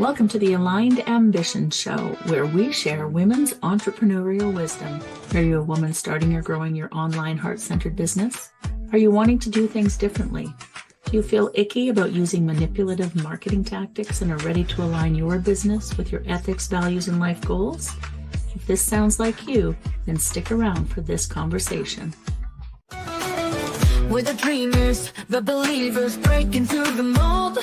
Welcome to the Aligned Ambition Show, where we share women's entrepreneurial wisdom. Are you a woman starting or growing your online heart-centered business? Are you wanting to do things differently? Do you feel icky about using manipulative marketing tactics and are ready to align your business with your ethics, values, and life goals? If this sounds like you, then stick around for this conversation. We're the dreamers, the believers, breaking through the mold,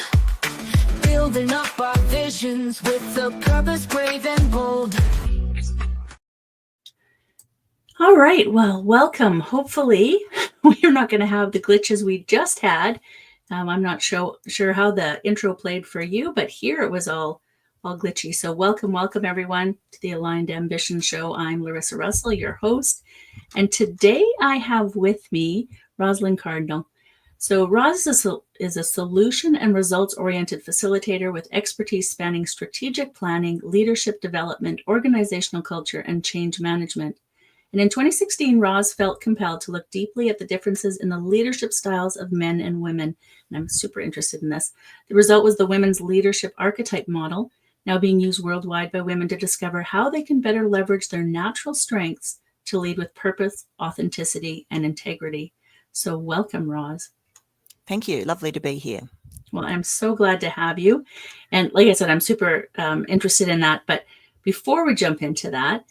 building up our visions with a purpose brave and bold. All right, well, welcome. Hopefully, we're not going to have the glitches we just had. I'm not sure how the intro played for you, but here it was all glitchy. So welcome everyone to the Aligned Ambition Show. I'm Larissa Russell, your host, and today I have with me Rosalind Cardinal. So Roz is a solution and results-oriented facilitator with expertise spanning strategic planning, leadership development, organizational culture, and change management. And in 2016, Roz felt compelled to look deeply at the differences in the leadership styles of men and women. And I'm super interested in this. The result was the Women's Leadership Archetype Model, now being used worldwide by women to discover how they can better leverage their natural strengths to lead with purpose, authenticity, and integrity. So welcome, Roz. Thank you. Lovely to be here. Well, I'm so glad to have you. And like I said, I'm super interested in that. But before we jump into that,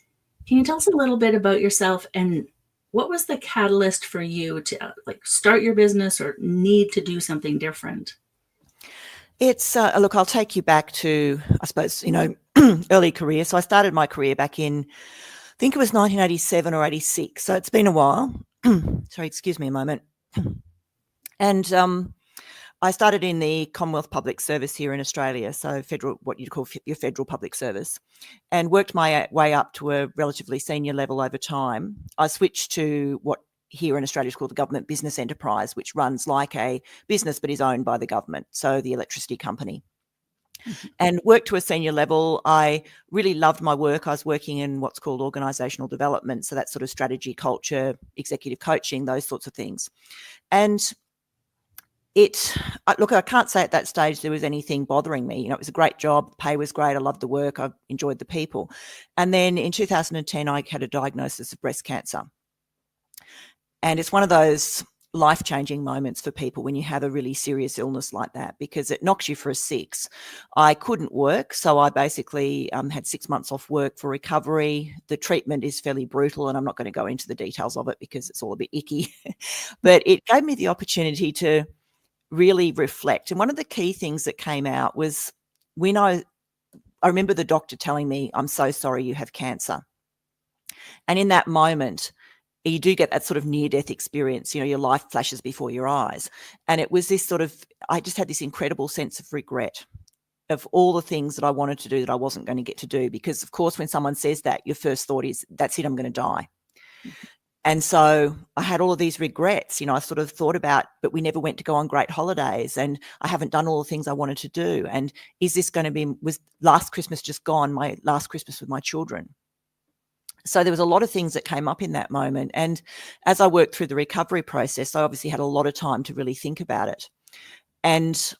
can you tell us a little bit about yourself and what was the catalyst for you to start your business or need to do something different? It's look, I'll take you back to, I suppose, early career. So I started my career back in, I think it was 1987 or 86. So it's been a while. Sorry, excuse me a moment. And I started in the Commonwealth Public Service here in Australia, so federal, what you'd call your federal public service, and worked my way up to a relatively senior level over time. I switched to what here in Australia is called the government business enterprise, which runs like a business but is owned by the government, so the electricity company. Mm-hmm. And worked to a senior level. I really loved my work. I was working in what's called organisational development, so that's sort of strategy, culture, executive coaching, those sorts of things. And I can't say at that stage there was anything bothering me. It was a great job. Pay was great. I loved the work. I enjoyed the people. And then in 2010, I had a diagnosis of breast cancer. And it's one of those life-changing moments for people when you have a really serious illness like that, because it knocks you for a six. I couldn't work, so I basically had 6 months off work for recovery. The treatment is fairly brutal, and I'm not going to go into the details of it because it's all a bit icky. But it gave me the opportunity to really reflect. And one of the key things that came out was I remember the doctor telling me, "I'm so sorry you have cancer." And in that moment, you do get that sort of near-death experience, your life flashes before your eyes. And it was this I just had this incredible sense of regret of all the things that I wanted to do that I wasn't going to get to do. Because of course, when someone says that, your first thought is, that's it, I'm going to die. Mm-hmm. And so I had all of these regrets, I sort of thought about, but we never went to go on great holidays and I haven't done all the things I wanted to do. And is this going to be, was last Christmas just gone, my last Christmas with my children? So there was a lot of things that came up in that moment. And as I worked through the recovery process, I obviously had a lot of time to really think about it. And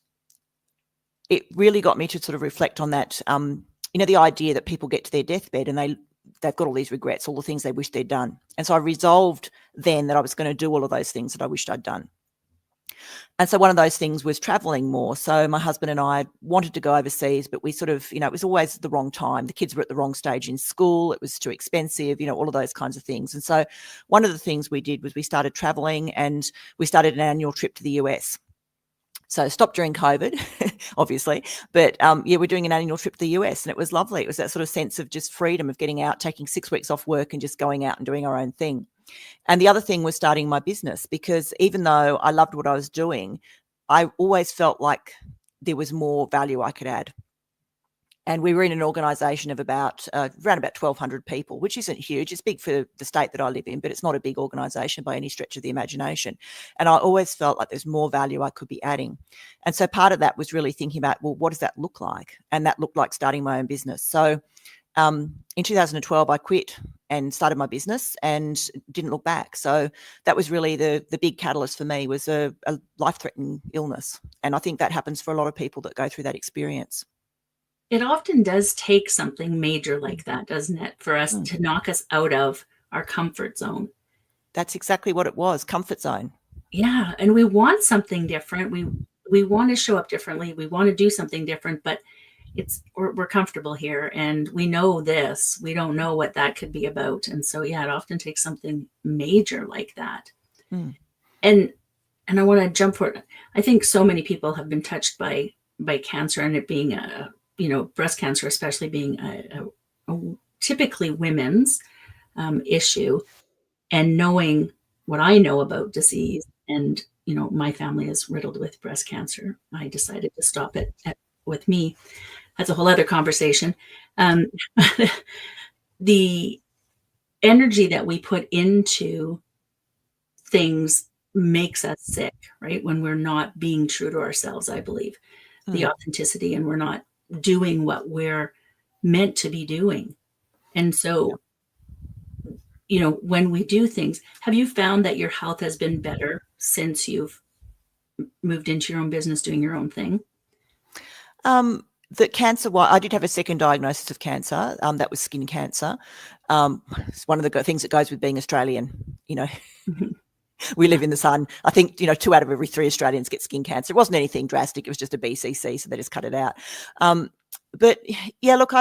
it really got me to sort of reflect on that, the idea that people get to their deathbed and they've got all these regrets, all the things they wish they'd done. And so I resolved then that I was going to do all of those things that I wished I'd done. And so one of those things was traveling more. So my husband and I wanted to go overseas, but we sort of, it was always at the wrong time. The kids were at the wrong stage in school. It was too expensive, all of those kinds of ththings. And so one of the things we did was we started traveling and we started an annual trip to the US. So stopped during COVID, obviously, but we're doing an annual trip to the US and it was lovely. It was that sort of sense of just freedom of getting out, taking 6 weeks off work and just going out and doing our own thing. And the other thing was starting my business, because even though I loved what I was doing, I always felt like there was more value I could add. And we were in an organisation of around about 1,200 people, which isn't huge. It's big for the state that I live in, but it's not a big organisation by any stretch of the imagination. And I always felt like there's more value I could be adding. And so part of that was really thinking about, well, what does that look like? And that looked like starting my own business. So in 2012, I quit and started my business and didn't look back. So that was really the big catalyst for me, was a life-threatening illness. And I think that happens for a lot of people that go through that experience. it often does take something major like that, doesn't it, for us to knock us out of our comfort zone. That's exactly what it was, comfort zone. Yeah, and we want something different. We want to show up differently. We want to do something different, but we're comfortable here and we know this. We don't know what that could be about. And so yeah, it often takes something major like that. Mm. And I want to jump forward. I think so many people have been touched by cancer, and it being a, breast cancer especially being a typically women's issue, and knowing what I know about disease, and my family is riddled with breast cancer. I decided to stop it with me. That's a whole other conversation. Um, the energy that we put into things makes us sick, right? When we're not being true to ourselves, I believe. The authenticity, and we're not doing what we're meant to be doing. And so, when we do things, have you found that your health has been better since you've moved into your own business, doing your own thing? The cancer, I did have a second diagnosis of cancer. That was skin cancer. It's one of the things that goes with being Australian. Mhm. We live in the sun. I think, 2 out of every 3 Australians get skin cancer. It wasn't anything drastic. It was just a BCC, so they just cut it out. But yeah, look,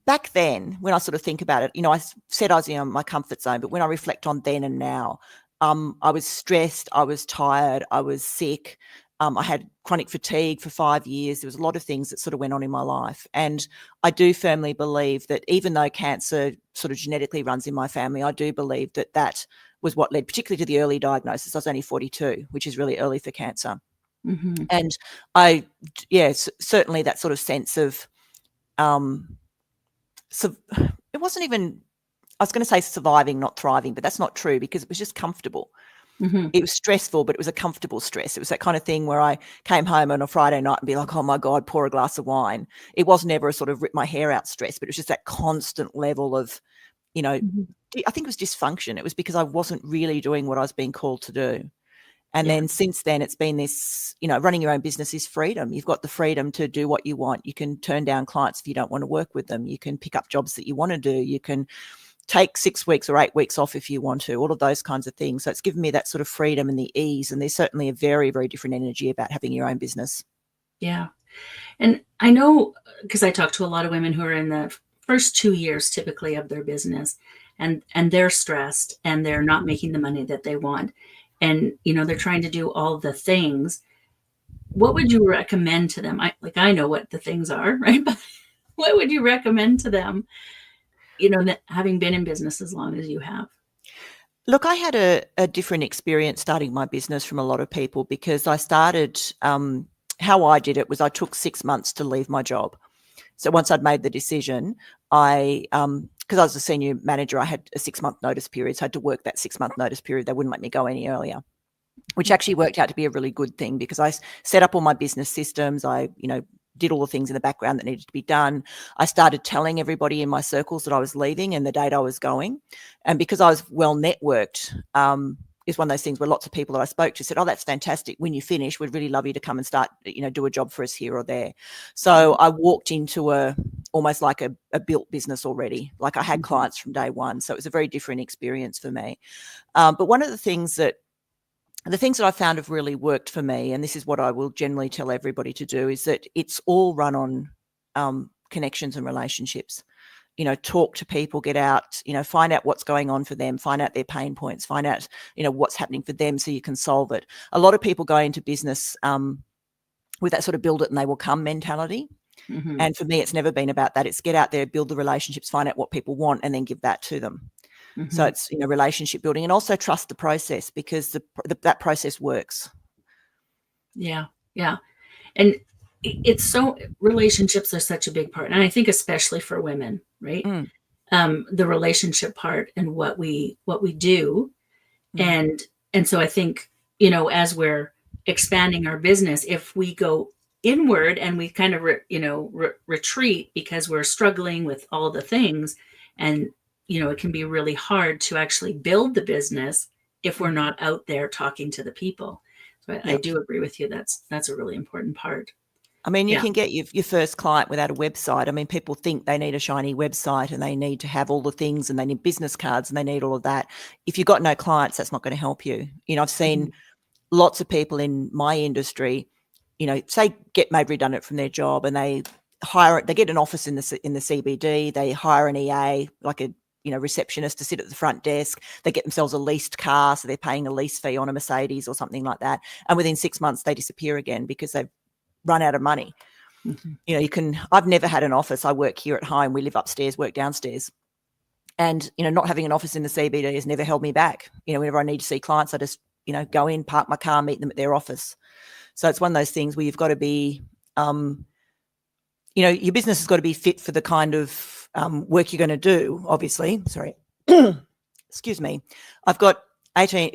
back then, when I sort of think about it, I said I was in my comfort zone, but when I reflect on then and now, I was stressed, I was tired, I was sick. I had chronic fatigue for 5 years. There was a lot of things that sort of went on in my life. And I do firmly believe that even though cancer sort of genetically runs in my family, I do believe that that was what led particularly to the early diagnosis. I was only 42, which is really early for cancer. Mm-hmm. And certainly that sort of sense of, so it wasn't even, I was going to say surviving, not thriving, but that's not true because it was just comfortable. Mm-hmm. It was stressful, but it was a comfortable stress. It was that kind of thing where I came home on a Friday night and be like, oh my God, pour a glass of wine. It wasn't ever a sort of rip my hair out stress, but it was just that constant level of, Mm-hmm. I think it was dysfunction. It was because I wasn't really doing what I was being called to do. And Yeah. then since then, it's been this, running your own business is freedom. You've got the freedom to do what you want. You can turn down clients if you don't want to work with them. You can pick up jobs that you want to do. You can take 6 weeks or 8 weeks off if you want to, all of those kinds of things. So it's given me that sort of freedom and the ease. And there's certainly a very, very different energy about having your own business. Yeah. And I know, because I talk to a lot of women who are in the first 2 years typically of their business, and they're stressed and they're not making the money that they want. And, they're trying to do all the things. What would you recommend to them? I know what the things are, right? But what would you recommend to them, that having been in business as long as you have? Look, I had a different experience starting my business from a lot of people because I started, how I did it was I took 6 months to leave my job. So once I'd made the decision, because I was a senior manager, I had a 6-month notice period. So I had to work that 6-month notice period. They wouldn't let me go any earlier, which actually worked out to be a really good thing because I set up all my business systems. I, did all the things in the background that needed to be done. I started telling everybody in my circles that I was leaving and the date I was going. And because I was well networked, is one of those things where lots of people that I spoke to said, oh, that's fantastic. When you finish, we'd really love you to come and start, do a job for us here or there. So I walked into almost like a built business already. Like I had clients from day one. So it was a very different experience for me. But one of the things that I found have really worked for me, and this is what I will generally tell everybody to do, is that it's all run on connections and relationships. Talk to people, get out, find out what's going on for them, find out their pain points, find out, what's happening for them so you can solve it. A lot of people go into business with that sort of build it and they will come mentality. Mm-hmm. And for me, it's never been about that. It's get out there, build the relationships, find out what people want, and then give that to them. Mm-hmm. So it's, relationship building, and also trust the process because that process works. Yeah. Yeah. And it's so, relationships are such a big part. And I think especially for women, right? The relationship part and what we do. And so I think, as we're expanding our business, if we go inward and we kind of, retreat because we're struggling with all the things, and, it can be really hard to actually build the business if we're not out there talking to the people. So I do agree with you. That's a really important part. I mean, you Yeah. can get your first client without a website. I mean, people think they need a shiny website and they need to have all the things and they need business cards and they need all of that. If you've got no clients, that's not going to help you. You know, I've seen lots of people in my industry, you know, say get made redundant from their job and they get an office in the CBD, they hire an EA, like a, you know, receptionist to sit at the front desk. They get themselves a leased car, so they're paying a lease fee on a Mercedes or something like that. And within 6 months, they disappear again because they've run out of money. Mm-hmm. You know, I've never had an office. I work here at home. We live upstairs, work downstairs. And, you know, not having an office in the CBD has never held me back. You know, whenever I need to see clients, I just, you know, go in, park my car, meet them at their office. So it's one of those things where you've got to be, you know, your business has got to be fit for the kind of work you're going to do, obviously. Sorry. Excuse me. I've got 18,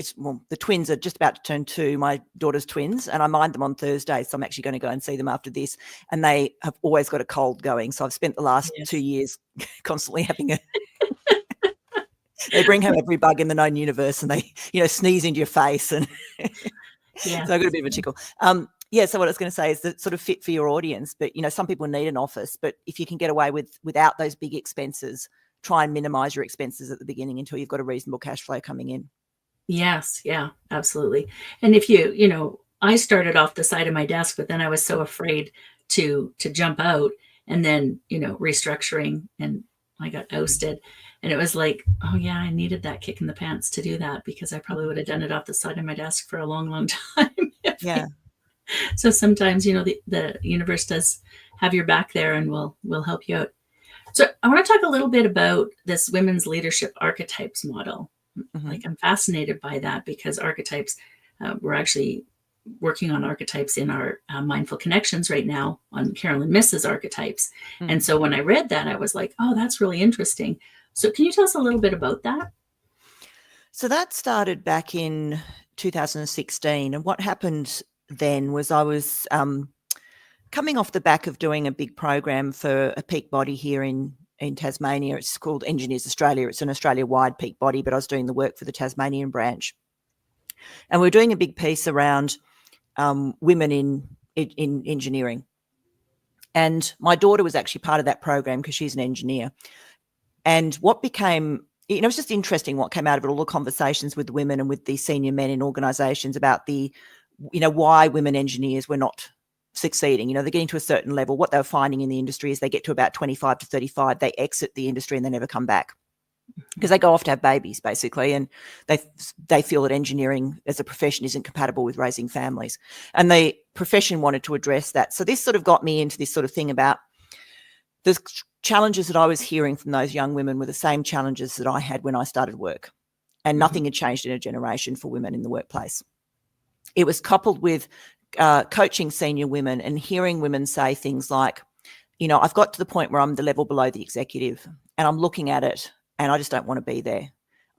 the twins are just about to turn 2, my daughter's twins, and I mind them on Thursday, so I'm actually going to go and see them after this, and they have always got a cold going, so I've spent the last 2 years constantly having they bring home every bug in the known universe and they, you know, sneeze into your face, and so I've got a bit of a tickle. So what I was going to say is that sort of fit for your audience, but, you know, some people need an office, but if you can get away without those big expenses, try and minimize your expenses at the beginning until you've got a reasonable cash flow coming in. Yes. Yeah, absolutely. And if you know, I started off the side of my desk, but then I was so afraid to jump out, and then, you know, restructuring, and I got ousted. And it was like, oh yeah, I needed that kick in the pants to do that, because I probably would have done it off the side of my desk for a long, long time. Yeah. So sometimes, you know, the universe does have your back there and will help you out. So I want to talk a little bit about this women's leadership archetypes model. Mm-hmm. Like, I'm fascinated by that, because archetypes, we're actually working on archetypes in our Mindful Connections right now on Carolyn Miss's archetypes. Mm-hmm. And so when I read that, I was like, oh, that's really interesting. So can you tell us a little bit about that? So that started back in 2016. And what happened then was I was coming off the back of doing a big program for a peak body here in Tasmania. It's called Engineers Australia. It's an Australia-wide peak body, but I was doing the work for the Tasmanian branch. And we were doing a big piece around women in engineering. And my daughter was actually part of that program because she's an engineer. And what became, you know, it was just interesting what came out of it, all the conversations with the women and with the senior men in organisations about the, you know, why women engineers were not succeeding. You know, they're getting to a certain level. What they were finding in the industry is they get to about 25 to 35, they exit the industry and they never come back, because they go off to have babies, basically, and they feel that engineering as a profession isn't compatible with raising families. And the profession wanted to address that. So this sort of got me into this sort of thing about the challenges that I was hearing from those young women were the same challenges that I had when I started work, and nothing had changed in a generation for women in the workplace. It was coupled with coaching senior women and hearing women say things like, you know, I've got to the point where I'm the level below the executive and I'm looking at it and I just don't want to be there.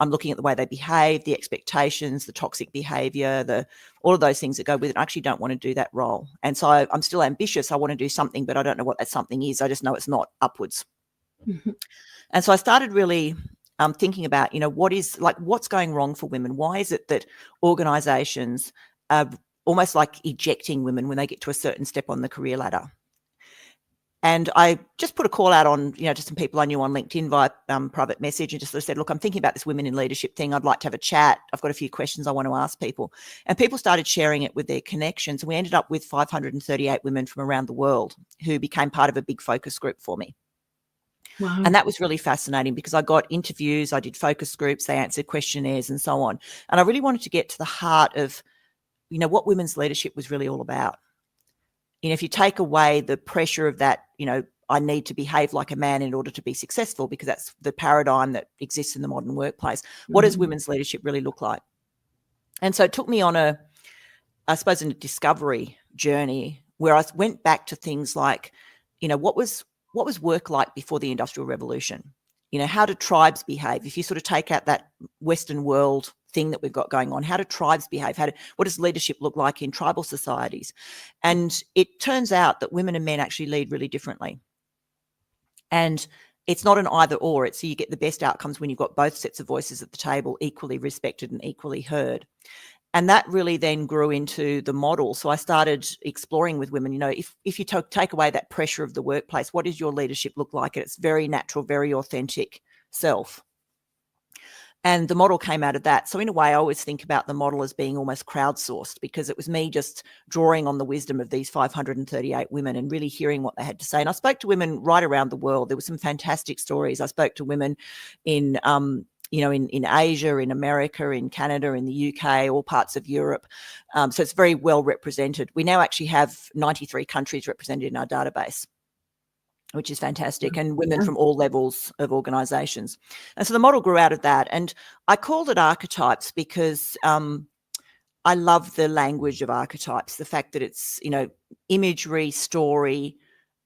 I'm looking at the way they behave, the expectations, the toxic behavior, all of those things that go with it. I actually don't want to do that role. And so I'm still ambitious. I want to do something, but I don't know what that something is. I just know it's not upwards. Mm-hmm. And so I started really thinking about, you know, what's going wrong for women? Why is it that organizations are almost like ejecting women when they get to a certain step on the career ladder? And I just put a call out on, you know, just some people I knew on LinkedIn via private message, and just sort of said, look, I'm thinking about this women in leadership thing. I'd like to have a chat. I've got a few questions I want to ask people. And people started sharing it with their connections. And we ended up with 538 women from around the world who became part of a big focus group for me. Wow. And that was really fascinating because I got interviews, I did focus groups, they answered questionnaires and so on. And I really wanted to get to the heart of, you know, what women's leadership was really all about. You know, if you take away the pressure of that, you know, I need to behave like a man in order to be successful, because that's the paradigm that exists in the modern workplace. What does women's leadership really look like? And so it took me on a discovery journey where I went back to things like, you know, what was work like before the Industrial Revolution? You know, how do tribes behave? If you sort of take out that Western world thing that we've got going on, how do tribes behave? What does leadership look like in tribal societies? And it turns out that women and men actually lead really differently. And it's not an either or. It's so you get the best outcomes when you've got both sets of voices at the table, equally respected and equally heard. And that really then grew into the model. So I started exploring with women, if you take away that pressure of the workplace, what does your leadership look like? And it's very natural, very authentic self. And the model came out of that. So in a way, I always think about the model as being almost crowdsourced, because it was me just drawing on the wisdom of these 538 women and really hearing what they had to say. And I spoke to women right around the world. There were some fantastic stories. I spoke to women in in Asia, in America, in Canada, in the UK, all parts of Europe. So it's very well represented. We now actually have 93 countries represented in our database, which is fantastic, and women from all levels of organisations. And so the model grew out of that. And I called it archetypes because I love the language of archetypes, the fact that it's, imagery, story,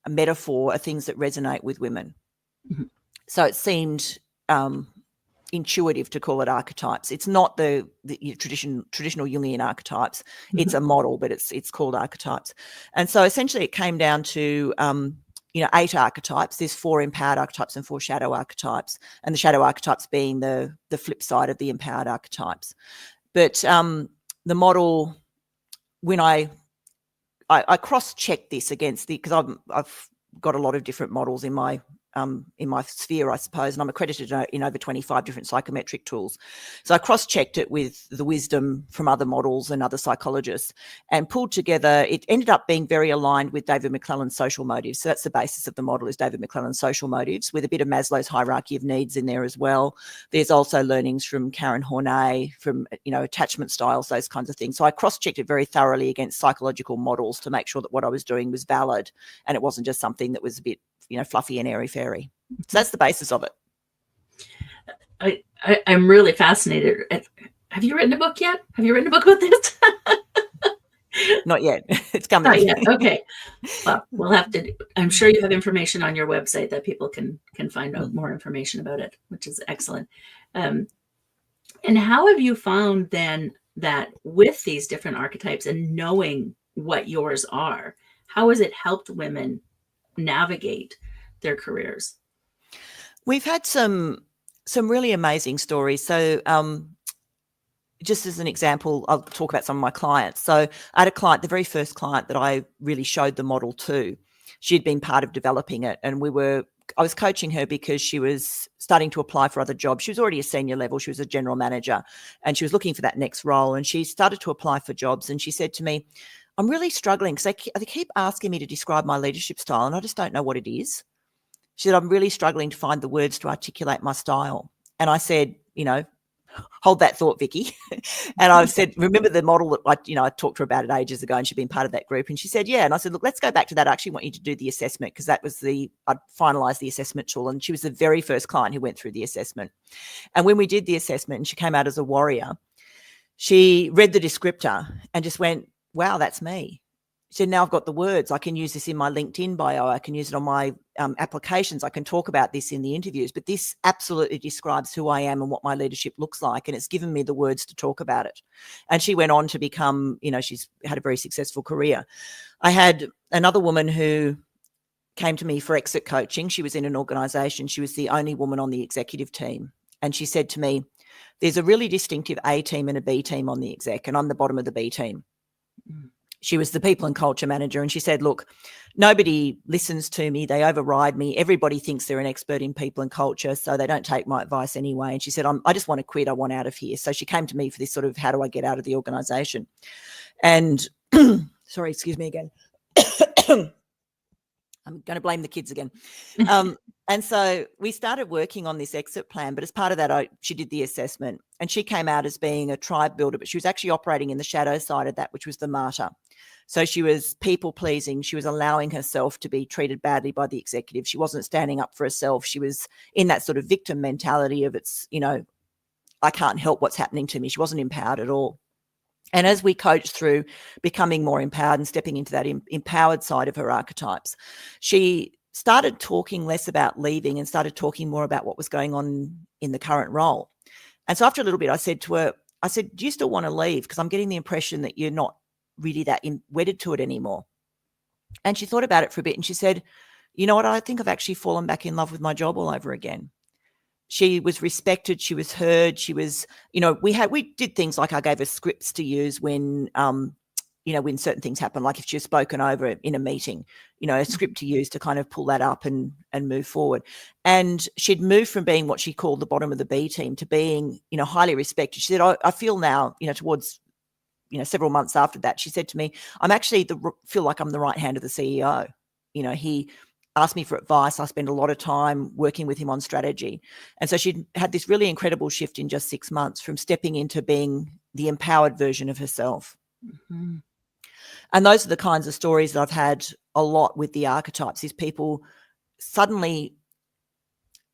a metaphor are things that resonate with women. Mm-hmm. So it seemed intuitive to call it archetypes. It's not the traditional Jungian archetypes. Mm-hmm. It's a model, but it's called archetypes. And so essentially it came down to 8 archetypes. There's 4 empowered archetypes and 4 shadow archetypes, and the shadow archetypes being the flip side of the empowered archetypes. But the model, when I cross-checked this against because I've got a lot of different models in my sphere, I suppose, and I'm accredited in over 25 different psychometric tools. So I cross-checked it with the wisdom from other models and other psychologists and pulled together. It ended up being very aligned with David McClelland's social motives. So that's the basis of the model, is David McClelland's social motives, with a bit of Maslow's hierarchy of needs in there as well. There's also learnings from Karen Horney, from attachment styles, those kinds of things. So I cross-checked it very thoroughly against psychological models to make sure that what I was doing was valid and it wasn't just something that was a bit fluffy and airy-fairy. So that's the basis of it. I'm really fascinated. Have you written a book yet? Have you written a book about this? Not yet. It's coming. Not yet. Okay. Well, we'll have to. I'm sure you have information on your website that people can find out more information about it, which is excellent. And how have you found then that with these different archetypes and knowing what yours are, how has it helped women navigate their careers? We've had some really amazing stories. So just as an example, I'll talk about some of my clients. So I had a client, the very first client that I really showed the model to. She'd been part of developing it, and I was coaching her because she was starting to apply for other jobs. She was already a senior level. She was a general manager, and she was looking for that next role. And she started to apply for jobs, and she said to me, I'm really struggling because they keep asking me to describe my leadership style and I just don't know what it is. She said, I'm really struggling to find the words to articulate my style. And I said, hold that thought, Vicky. And I said, remember the model that I talked to her about it ages ago, and she'd been part of that group. And she said, yeah. And I said, look, let's go back to that. I actually want you to do the assessment, because that was I'd finalised the assessment tool. And she was the very first client who went through the assessment. And when we did the assessment and she came out as a warrior, she read the descriptor and just went, wow, that's me. She said, now I've got the words. I can use this in my LinkedIn bio. I can use it on my applications. I can talk about this in the interviews, but this absolutely describes who I am and what my leadership looks like. And it's given me the words to talk about it. And she went on to become, she's had a very successful career. I had another woman who came to me for exit coaching. She was in an organisation. She was the only woman on the executive team. And she said to me, there's a really distinctive A team and a B team on the exec, and I'm the bottom of the B team. She was the people and culture manager, and she said, look, nobody listens to me. They override me. Everybody thinks they're an expert in people and culture, so they don't take my advice anyway. And she said, I just want to quit. I want out of here. So she came to me for this sort of, how do I get out of the organisation? And sorry, excuse me again. I'm going to blame the kids again. And so we started working on this exit plan, but as part of that, she did the assessment, and she came out as being a tribe builder, but she was actually operating in the shadow side of that, which was the martyr. So she was people pleasing. She was allowing herself to be treated badly by the executive. She wasn't standing up for herself. She was in that sort of victim mentality of I can't help what's happening to me. She wasn't empowered at all. And as we coached through becoming more empowered and stepping into that empowered side of her archetypes, she started talking less about leaving and started talking more about what was going on in the current role. And so after a little bit, I said to her, do you still want to leave? Because I'm getting the impression that you're not really that wedded to it anymore. And she thought about it for a bit, and she said, you know what? I think I've actually fallen back in love with my job all over again. she was respected, she was heard, she was, we did things like I gave her scripts to use when when certain things happen, like if she was spoken over in a meeting, a script to use to kind of pull that up and move forward. And she'd moved from being what she called the bottom of the B team to being, highly respected. She said, I feel now, towards, several months after that, she said to me, I'm actually feel like I'm the right hand of the CEO. He asked me for advice. I spent a lot of time working with him on strategy. And so she'd had this really incredible shift in just 6 months from stepping into being the empowered version of herself. Mm-hmm. And those are the kinds of stories that I've had a lot with the archetypes, is people suddenly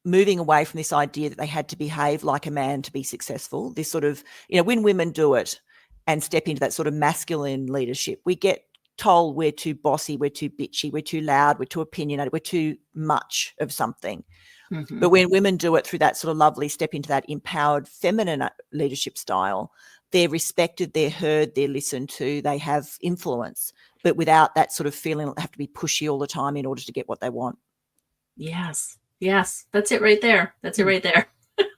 moving away from this idea that they had to behave like a man to be successful. This sort of, when women do it and step into that sort of masculine leadership, we get told we're too bossy, we're too bitchy, we're too loud, we're too opinionated, we're too much of something. Mm-hmm. But when women do it through that sort of lovely step into that empowered feminine leadership style, they're respected, they're heard, they're listened to, they have influence, but without that sort of feeling that they have to be pushy all the time in order to get what they want. Yes. That's it right there.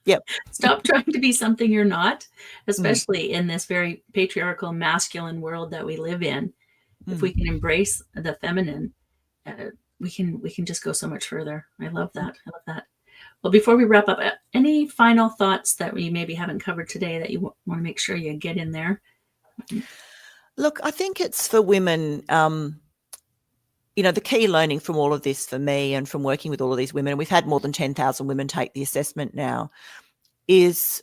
Yep. Stop trying to be something you're not, especially in this very patriarchal, masculine world that we live in. If we can embrace the feminine, we can just go so much further. I love that. Well, before we wrap up, any final thoughts that we maybe haven't covered today that you want to make sure you get in there? Look, I think it's for women, the key learning from all of this for me and from working with all of these women, and we've had more than 10,000 women take the assessment now, is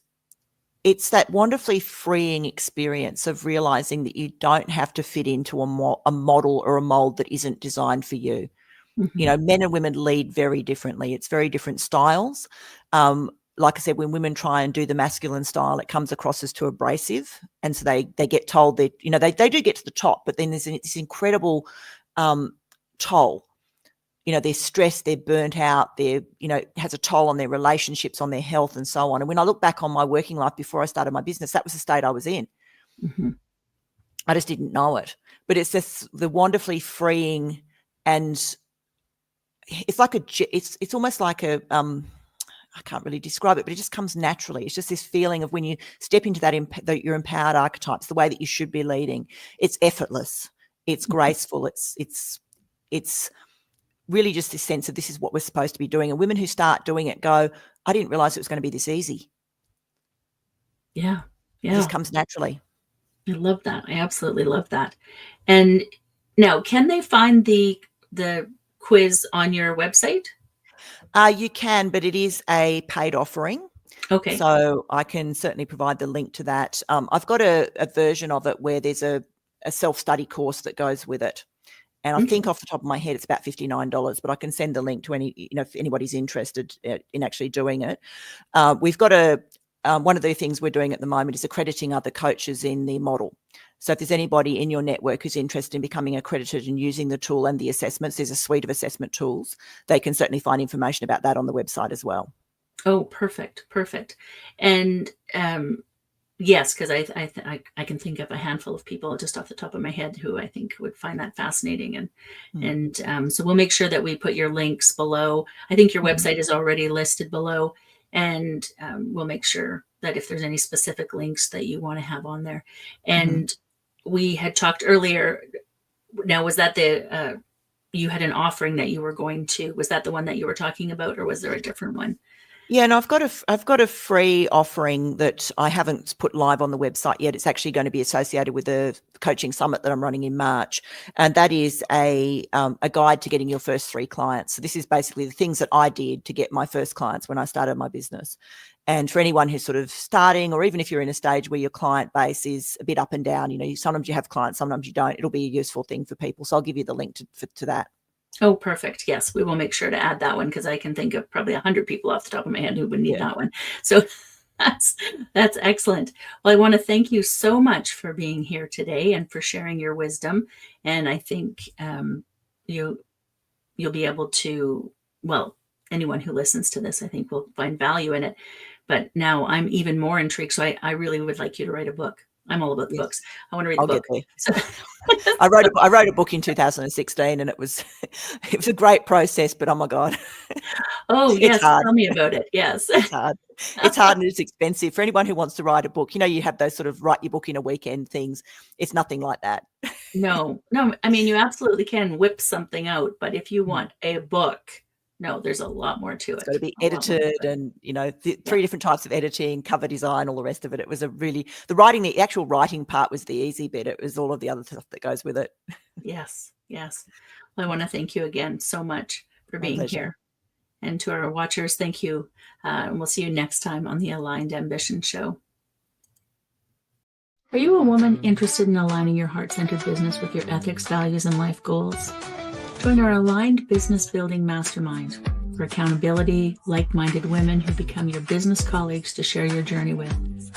it's that wonderfully freeing experience of realizing that you don't have to fit into a model or a mold that isn't designed for you. Mm-hmm. Men and women lead very differently. It's very different styles. Like I said, when women try and do the masculine style, it comes across as too abrasive. And so they get told that, they do get to the top, but then there's this incredible toll. They're stressed, they're burnt out, it has a toll on their relationships, on their health and so on. And when I look back on my working life before I started my business, that was the state I was in. Mm-hmm. I just didn't know it. But it's just the wonderfully freeing, and it's like it's almost like a, I can't really describe it, but it just comes naturally. It's just this feeling of when you step into your empowered archetypes, the way that you should be leading, it's effortless, it's graceful, it's really just this sense of this is what we're supposed to be doing. And women who start doing it go, I didn't realize it was going to be this easy. Yeah. It just comes naturally. I love that. I absolutely love that. And now, can they find the quiz on your website? You can, but it is a paid offering. Okay. So I can certainly provide the link to that. I've got a version of it where there's a self-study course that goes with it. And I think off the top of my head, it's about $59, but I can send the link to any, if anybody's interested in actually doing it. We've got one of the things we're doing at the moment is accrediting other coaches in the model. So if there's anybody in your network who's interested in becoming accredited and using the tool and the assessments, there's a suite of assessment tools. They can certainly find information about that on the website as well. Oh, perfect. And yes, because I can think of a handful of people just off the top of my head who I think would find that fascinating, and so we'll make sure that we put your links below. I think your website is already listed below, and we'll make sure that if there's any specific links that you want to have on there. And we had talked earlier. Now, was that you had an offering that you were going to? Was that the one that you were talking about, or was there a different one? Yeah, no, I've got a free offering that I haven't put live on the website yet. It's actually going to be associated with the coaching summit that I'm running in March, and that is a guide to getting your first 3 clients. So this is basically the things that I did to get my first clients when I started my business. And for anyone who's sort of starting, or even if you're in a stage where your client base is a bit up and down, sometimes you have clients, sometimes you don't. It'll be a useful thing for people. So I'll give you the link to that. Oh, perfect. Yes, we will make sure to add that one, because I can think of probably 100 people off the top of my head who would need that one. So that's excellent. Well, I want to thank you so much for being here today and for sharing your wisdom. And I think you'll be able to, well, anyone who listens to this, I think, will find value in it. But now I'm even more intrigued. So I really would like you to write a book. I'm all about the books. I want to read the book. So I wrote a book in 2016, and it was a great process, but oh my God. Oh, It's yes. hard. Tell me about it. Yes. It's hard. It's hard and it's expensive. For anyone who wants to write a book, you have those sort of write your book in a weekend things. It's nothing like that. No, no. I mean, you absolutely can whip something out, but if you Mm. want a book, no, there's a lot more to It's got to it. be A lot more to edited it. and, Yeah. 3 different types of editing, cover design, all the rest of it. It was the actual writing part was the easy bit. It was all of the other stuff that goes with it. Yes. Yes. Well, I want to thank you again so much for My being pleasure. here. And to our watchers, thank you. And we'll see you next time on the Aligned Ambition Show. Are you a woman interested in aligning your heart-centered business with your ethics, values, and life goals? Join our Aligned Business Building Mastermind for accountability, like-minded women who become your business colleagues to share your journey with,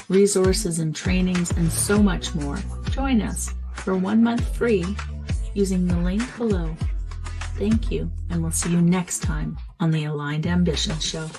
resources and trainings, and so much more. Join us for 1 month free using the link below. Thank you, and we'll see you next time on the Aligned Ambition Show.